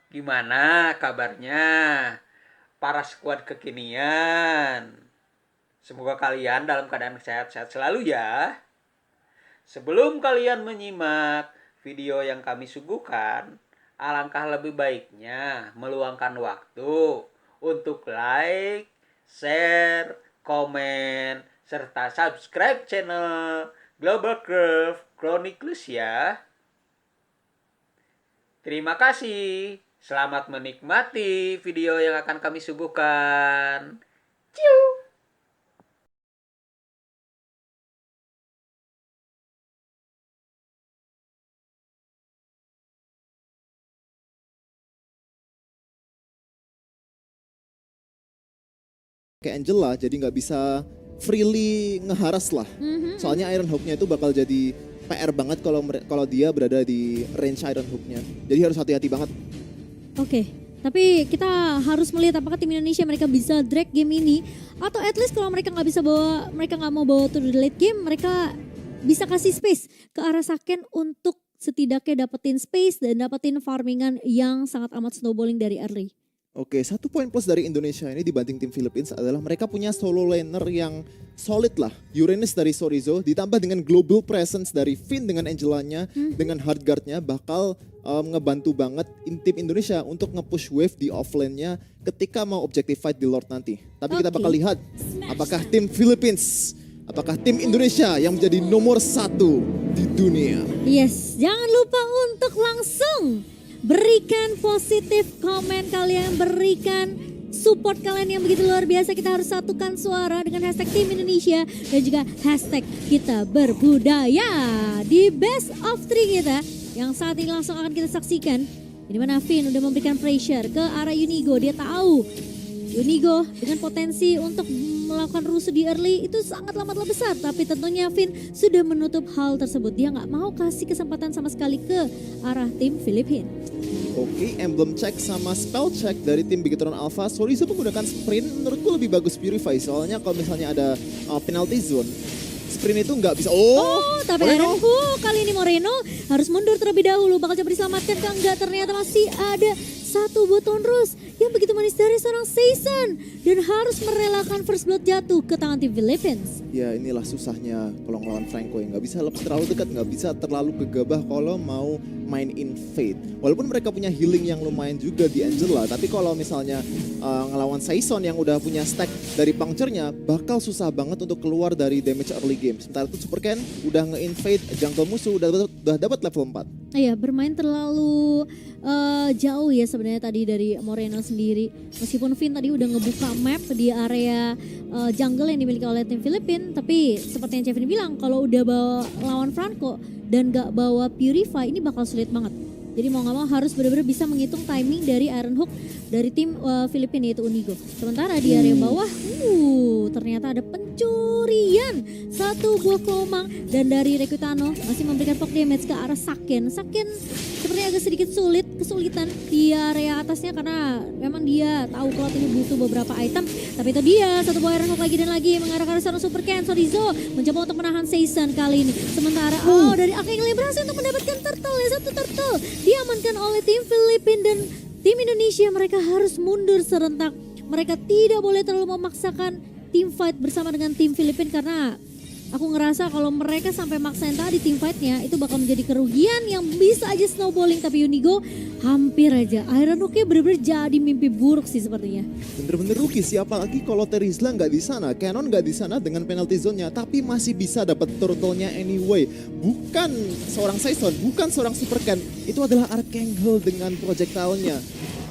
Gimana kabarnya para skuad kekinian? Semoga kalian dalam keadaan sehat-sehat selalu ya. Sebelum kalian menyimak video yang kami suguhkan, alangkah lebih baiknya meluangkan waktu untuk like, share, komen, serta subscribe channel Global Curve Chronicles ya. Terima kasih. Selamat menikmati video yang akan kami suguhkan. Ciu. Kayak Angela, jadi nggak bisa freely ngeharas lah. Soalnya Iron Hook-nya itu bakal jadi PR banget kalau dia berada di range Iron Hook-nya. Jadi harus hati-hati banget. Oke, tapi kita harus melihat apakah tim Indonesia mereka bisa drag game ini atau at least kalau mereka nggak mau bawa to the late game, mereka bisa kasih space ke arah Saken untuk setidaknya dapetin space dan dapetin farmingan yang sangat amat snowballing dari early. Oke, satu poin plus dari Indonesia ini dibanding tim Philippines adalah mereka punya solo laner yang solid lah. Uranus dari Sorizo ditambah dengan global presence dari Finn dengan Angelanya, dengan hardguardnya bakal ngebantu banget tim Indonesia untuk nge-push wave di offlane-nya ketika mau objective fight di Lord nanti. Tapi kita bakal lihat apakah tim Philippines, apakah tim Indonesia yang menjadi nomor 1 di dunia. Yes, jangan lupa untuk langsung berikan positif komen kalian, berikan support kalian yang begitu luar biasa. Kita harus satukan suara dengan hashtag Tim Indonesia dan juga hashtag kita berbudaya di best of 3 kita yang saat ini langsung akan kita saksikan. Di mana Finn udah memberikan pressure ke arah Unigo. Dia tahu Unigo dengan potensi untuk melakukan rusuh di early itu sangat amatlah besar. Tapi tentunya Finn sudah menutup hal tersebut. Dia nggak mau kasih kesempatan sama sekali ke arah tim Filipina. Oke, emblem check sama spell check dari tim Bigetron Alpha. Sorizo menggunakan sprint, menurutku lebih bagus Purify. Soalnya kalau misalnya ada penalty zone, sprint itu nggak bisa. Tapi Ironhook kali ini Moreno harus mundur terlebih dahulu. Bakal coba diselamatkan kan enggak, ternyata masih ada satu button rose yang begitu manis dari seorang Season dan harus merelakan first blood jatuh ke tangan tim Philippines. Ya inilah susahnya kalau ngelawan Franco yang nggak bisa terlalu dekat, nggak bisa terlalu gegabah kalau mau main in Fate. Walaupun mereka punya healing yang lumayan juga di Angela, tapi kalau misalnya ngelawan Saison yang udah punya stack dari puncture-nya, bakal susah banget untuk keluar dari damage early game. Sementara itu Super Ken udah nge-invade jungle musuh, udah dapat level 4. Iya, bermain terlalu jauh ya sebenarnya tadi dari Moreno sendiri. Meskipun Finn tadi udah ngebuka map di area jungle yang dimiliki oleh tim Filipina, tapi seperti yang Kevin bilang, kalau udah bawa lawan Franco dan gak bawa Purify ini bakal sulit banget. Jadi mau gak mau harus benar-benar bisa menghitung timing dari Iron Hook dari tim Filipina yaitu Unigo. Sementara di area bawah, ternyata ada pencurian satu buah kelomang dan dari Rekutano masih memberikan poke damage ke arah Saken. Saken sepertinya agak sedikit kesulitan di area atasnya karena memang dia tahu kalau ini butuh beberapa item. Tapi itu dia satu buah Iron Hook lagi dan lagi mengarah ke arah sana Super Ken. Sorizo mencoba untuk menahan Season kali ini. Sementara dari Akengli berhasil untuk mendapatkan turtle ya, satu turtle diamankan oleh tim Filipina dan tim Indonesia. Mereka harus mundur serentak. Mereka tidak boleh terlalu memaksakan team fight bersama dengan tim Filipina karena aku ngerasa kalau mereka sampai maksain tadi team fightnya itu bakal menjadi kerugian yang bisa aja snowballing. Tapi Unigo hampir aja Iron Hook-nya bener-bener jadi mimpi buruk sih sepertinya. Bener-bener rugi sih, apalagi kalau Terizla nggak di sana, Canon nggak di sana dengan penalty zone-nya, tapi masih bisa dapat turtle-nya anyway. Bukan seorang Saison, bukan seorang Super Ken, itu adalah Archangel dengan projectile-nya.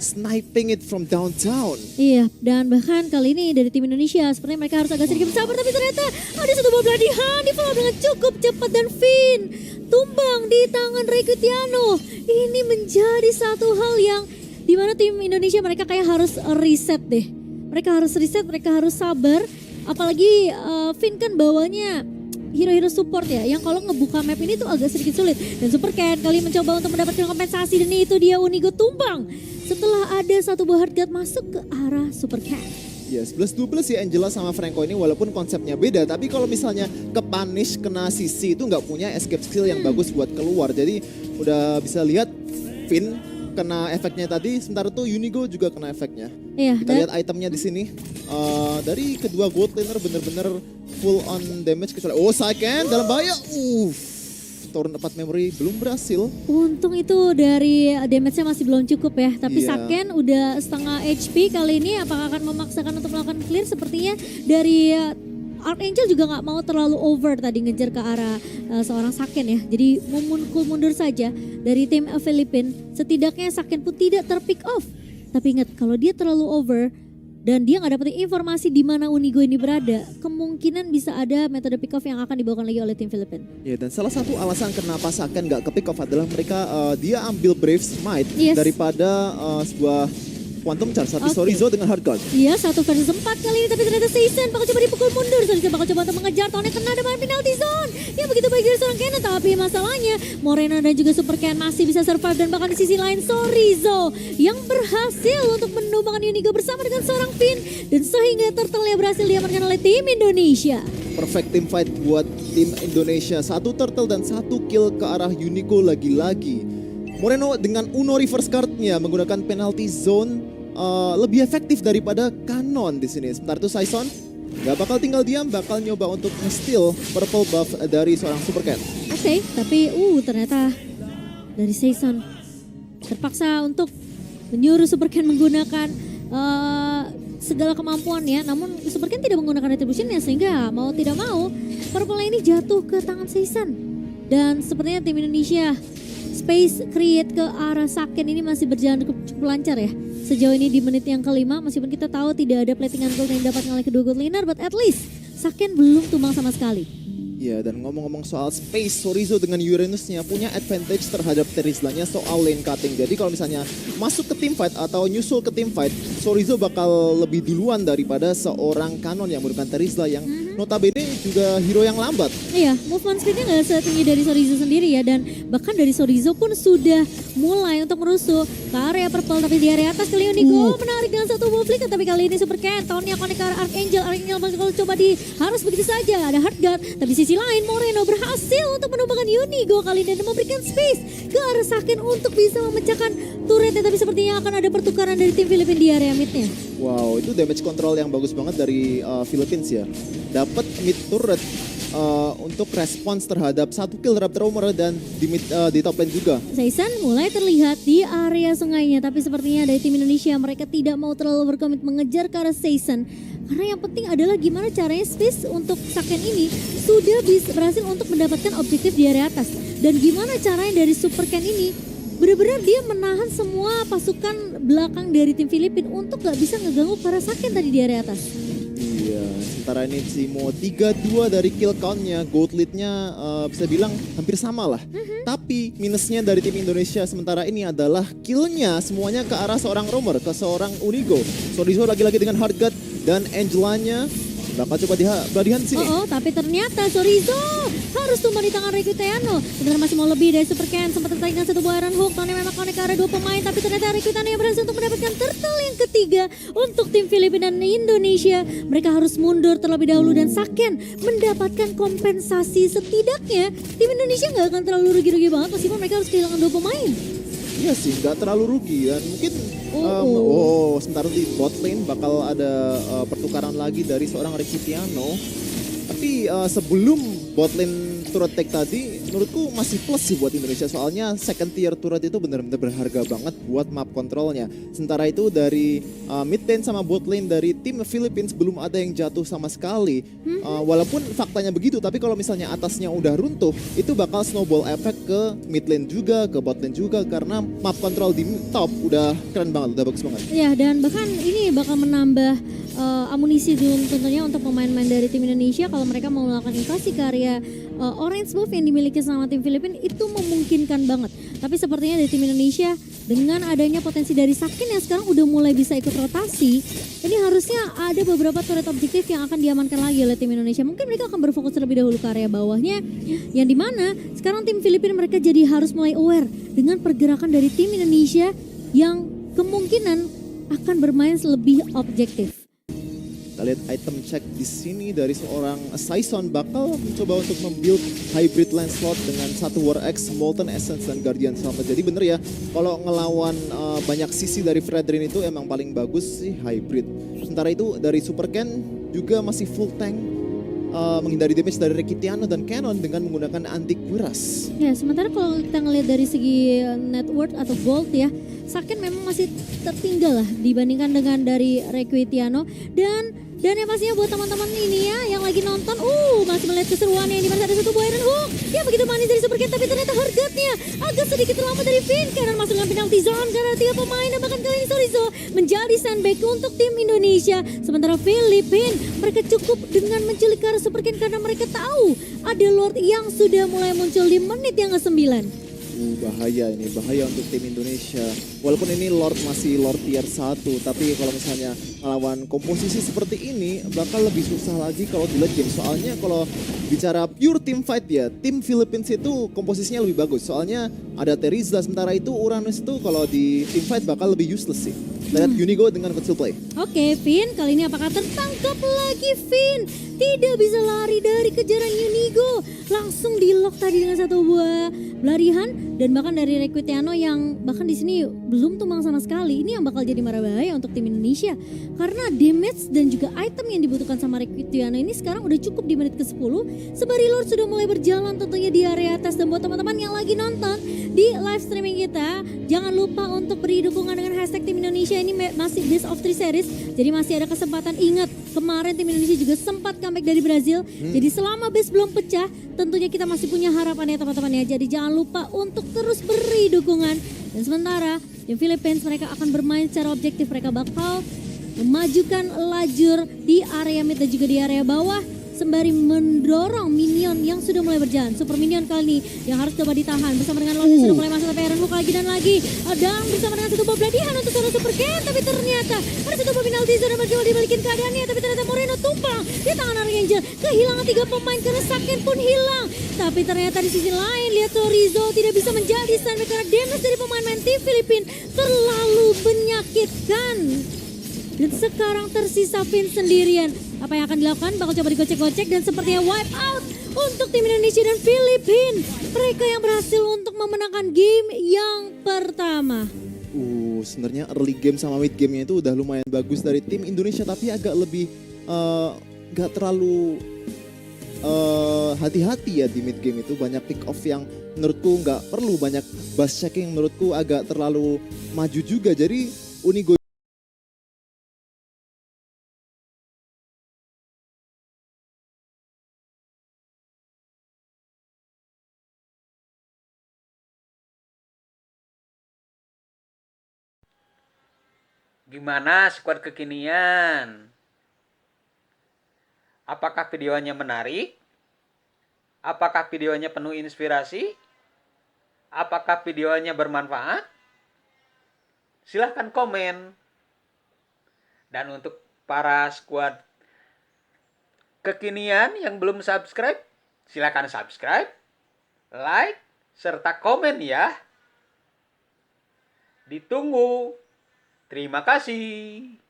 Sniping it from downtown. Iya, dan bahkan kali ini dari tim Indonesia sepertinya mereka harus agak sedikit bersabar, tapi ternyata ada satu buah beladihan di follow dengan cukup cepat dan Finn tumbang di tangan Rekutiano. Ini menjadi satu hal yang dimana tim Indonesia mereka kayak harus reset deh. Mereka harus reset, mereka harus sabar. Apalagi Finn kan bawanya hero-hero support ya, yang kalau ngebuka map ini tuh agak sedikit sulit. Dan Super Ken kali mencoba untuk mendapatkan kompensasi dan itu dia Unigo tumbang setelah ada satu buah hardguard masuk ke arah Super Ken. Ya, 11-12 ya Angela sama Franco ini walaupun konsepnya beda, tapi kalau misalnya kepunish kena CC itu nggak punya escape skill yang bagus buat keluar. Jadi udah bisa lihat Finn kena efeknya tadi, sementara tuh Unigo juga kena efeknya. Iya, Kita lihat itemnya di sini. Dari kedua gold laner bener-bener full on damage kecuali Saiken dalam bahaya. Torn 4 memory belum berhasil. untung itu dari damage-nya masih belum cukup ya. Tapi Iya. Saken udah setengah HP kali ini. Apakah akan memaksakan untuk melakukan clear? Sepertinya dari Archangel juga nggak mau terlalu over tadi ngejar ke arah seorang Saken ya. Jadi mundur saja dari tim Filipina. Setidaknya Saken pun tidak terpick off. Tapi ingat kalau dia terlalu over dan dia nggak dapetin informasi di mana Unigo ini berada, kemungkinan bisa ada metode pick off yang akan dibawakan lagi oleh tim Filipina. Ya, dan salah satu alasan kenapa Saken nggak ke pick off adalah mereka dia ambil Brave Smite Yes. daripada sebuah Quantum Charge tapi Oke. Sorizo dengan Hard Guard. Iya, 1 versus 4 kali ini, tapi ternyata Season bakal coba dipukul mundur. Season bakal coba untuk mengejar, Tony kena dengan penalty zone. Ya begitu baik dari seorang Kenan, tapi masalahnya Moreno dan juga Super Ken masih bisa survive. Dan bahkan di sisi lain Sorizo yang berhasil untuk menumbangkan Unigo bersama dengan seorang Finn. Dan sehingga turtle-nya berhasil diamankan oleh tim Indonesia. Perfect team fight buat tim Indonesia. 1 turtle dan 1 kill ke arah Unigo lagi-lagi. Moreno dengan Uno reverse card-nya menggunakan penalty zone lebih efektif daripada Canon di sini. Sementara itu Saison nggak bakal tinggal diam, bakal nyoba untuk nge-steal purple buff dari seorang Super Cat. Oke, tapi ternyata dari Season terpaksa untuk menyuruh Super Ken menggunakan segala kemampuannya. Namun Super Ken tidak menggunakan retributionnya sehingga mau tidak mau purple ini jatuh ke tangan Season. Dan sepertinya tim Indonesia space create ke arah Saken ini masih berjalan cukup lancar ya. Sejauh ini di menit yang kelima, meskipun kita tahu tidak ada platingan gold yang dapat oleh kedua gold laner, but at least Saken belum tumbang sama sekali. Ya, dan ngomong-ngomong soal space, Sorizo dengan Uranusnya punya advantage terhadap Terizlanya soal lane cutting. Jadi kalau misalnya masuk ke team fight atau nyusul ke team fight, Sorizo bakal lebih duluan daripada seorang Canon yang menggunakan Terizla yang notabene juga hero yang lambat. Iya, movement speednya nggak setinggi dari Sorizo sendiri ya. Dan bahkan dari Sorizo pun sudah mulai untuk merusuh ke area purple. Tapi di area atas kali ini Unigo menarik dengan satu move flicker. Tapi kali ini Super Ken, tahunnya connect ke arah Archangel. Archangel masih kalau coba harus begitu saja. Ada hard guard. Tapi sisi lain Moreno berhasil untuk menumbangkan Unigo kali ini dan memberikan space ke arah Saken untuk bisa memecahkan turretnya. Tapi sepertinya akan ada pertukaran dari tim Filipina di area midnya. Wow, itu damage control yang bagus banget dari Philippines ya. Dapat mid turret untuk respons terhadap 1 kill Raptor Roamer dan di top lane juga. Season mulai terlihat di area sungainya, tapi sepertinya dari tim Indonesia mereka tidak mau terlalu berkomit mengejar ke arah Season. Karena yang penting adalah gimana caranya space untuk Saken ini sudah berhasil untuk mendapatkan objektif di area atas. Dan gimana caranya dari Super Ken ini benar-benar dia menahan semua pasukan belakang dari tim Filipina untuk gak bisa ngeganggu para Saken tadi di area atas. Iya, sementara ini Simo 3-2 dari kill count-nya, gold lead-nya bisa bilang hampir sama lah. Tapi minusnya dari tim Indonesia sementara ini adalah kill-nya semuanya ke arah seorang roamer, ke seorang Unigo. Sorizo lagi-lagi dengan hard guard dan Angelanya bakal coba beladihan di sini. Tapi ternyata Sorizo harus tumbang di tangan Ricky Teano. Sebenarnya masih mau lebih dari Super Ken, sempat tertarik dengan satu buah iron hook. Tony memang connect ke arah 2 pemain, tapi ternyata Ricky Teano yang berhasil untuk mendapatkan turtle yang ketiga untuk tim Filipina dan Indonesia. Mereka harus mundur terlebih dahulu dan Saken mendapatkan kompensasi. Setidaknya tim Indonesia nggak akan terlalu rugi-rugi banget meskipun mereka harus kehilangan 2 pemain. Iya sih, nggak terlalu rugi dan mungkin sementara di bot lane bakal ada pertukaran lagi dari seorang Recitiano. Tapi sebelum bot lane turret take tadi, menurutku masih plus sih buat Indonesia soalnya second tier turret itu benar-benar berharga banget buat map kontrolnya. Sementara itu dari mid lane sama bot lane dari tim Philippines belum ada yang jatuh sama sekali. Walaupun faktanya begitu, tapi kalau misalnya atasnya udah runtuh, itu bakal snowball effect ke mid lane juga, ke bot lane juga karena map control di top udah keren banget, udah bagus banget. Ya, dan bahkan ini bakal menambah amunisi dulu tentunya untuk pemain-pemain dari tim Indonesia kalau mereka mau melakukan invasi ke area orange buff yang dimiliki sama tim Filipina itu memungkinkan banget. Tapi sepertinya dari tim Indonesia dengan adanya potensi dari Saken yang sekarang udah mulai bisa ikut rotasi, ini harusnya ada beberapa turret objektif yang akan diamankan lagi oleh tim Indonesia. Mungkin mereka akan berfokus terlebih dahulu ke area bawahnya, yang dimana sekarang tim Filipina mereka jadi harus mulai aware dengan pergerakan dari tim Indonesia yang kemungkinan akan bermain lebih objektif. Kita lihat item check di sini dari seorang Saison bakal mencoba untuk membuild hybrid Lancelot dengan satu War Axe, Molten Essence dan Guardian Selma. Jadi bener ya, kalau ngelawan banyak sisi dari Fredrin itu emang paling bagus sih hybrid. Sementara itu dari Super Ken juga masih full tank, menghindari damage dari Rekitiano dan Cannon dengan menggunakan anti kuras. Ya, sementara kalau kita ngelihat dari segi net worth atau gold ya, Saken memang masih tertinggal lah dibandingkan dengan dari Requitiano dan yang pastinya buat teman-teman ini ya yang lagi nonton, masih melihat keseruannya yang dimana ada satu buah Iron Hook yang begitu manis dari Super Cat, tapi ternyata harganya agak sedikit terlambat dari Finn karena masuk dalam penalty zone karena 3 pemain dan bahkan kali ini Sorizo menjadi sandbag untuk tim Indonesia. Sementara Filipina mereka cukup dengan menculik ke arah Super Cat karena mereka tahu ada Lord yang sudah mulai muncul di menit yang ke-9. Bahaya ini, bahaya untuk tim Indonesia. Walaupun ini Lord masih Lord tier 1, tapi kalau misalnya melawan komposisi seperti ini bakal lebih susah lagi kalau di late game. Soalnya kalau bicara pure team fight ya, tim Philippines itu komposisinya lebih bagus. Soalnya ada Teriza, sementara itu Uranus itu kalau di team fight bakal lebih useless sih. Lihat Unigo dengan kecil play. Oke, Finn, kali ini apakah tertangkap lagi Finn? Tidak bisa lari dari kejaran Unigo. Langsung di lock tadi dengan satu buah belarihan dan bahkan dari Requitiano yang bahkan di sini belum tumbang sama sekali. Ini yang bakal jadi marah bahaya untuk tim Indonesia. Karena damage dan juga item yang dibutuhkan sama Requitiano ini sekarang udah cukup di menit ke-10. Sebari Lord sudah mulai berjalan tentunya di area atas. Dan buat teman-teman yang lagi nonton di live streaming kita, jangan lupa untuk beri dukungan dengan hashtag tim Indonesia. Ini masih best of 3 series, jadi masih ada kesempatan. Ingat, kemarin tim Indonesia juga sempat comeback dari Brazil. Jadi selama base belum pecah, tentunya kita masih punya harapan ya teman-teman ya. Jadi jangan lupa untuk terus beri dukungan. Dan sementara tim Philippines mereka akan bermain secara objektif. Mereka bakal memajukan lajur di area mid dan juga di area bawah sembari mendorong minion yang sudah mulai berjalan. Super minion kali ini yang harus coba ditahan bersama dengan Lord yang sudah mulai masuk, tapi Iron Hook lagi dan lagi. Dan bersama dengan satu bob beladihan untuk seorang Super Cat, tapi ternyata ada satu bob penalti zone yang bercoba dibalikin keadaannya, tapi ternyata Moreno tumpang di tangan Archangel. Kehilangan 3 pemain karena Saken pun hilang. Tapi ternyata di sisi lain lihat Sorizo tidak bisa menjadi standby karena damage dari pemain tim Filipina terlalu menyakitkan. Dan sekarang tersisa Finn sendirian. Apa yang akan dilakukan? Bakal coba digocek-gocek dan sepertinya wipe out untuk tim Indonesia dan Filipina. Mereka yang berhasil untuk memenangkan game yang pertama. Sebenarnya early game sama mid game-nya itu udah lumayan bagus dari tim Indonesia, tapi agak lebih gak terlalu hati-hati ya di mid game itu. Banyak pick off yang menurutku gak perlu, banyak bus checking menurutku agak terlalu maju juga. Jadi Unigo Gimana squad kekinian? Apakah videonya menarik? Apakah videonya penuh inspirasi? Apakah videonya bermanfaat? Silahkan komen. Dan untuk para squad kekinian yang belum subscribe, silahkan subscribe, like, serta komen ya. Ditunggu. Terima kasih.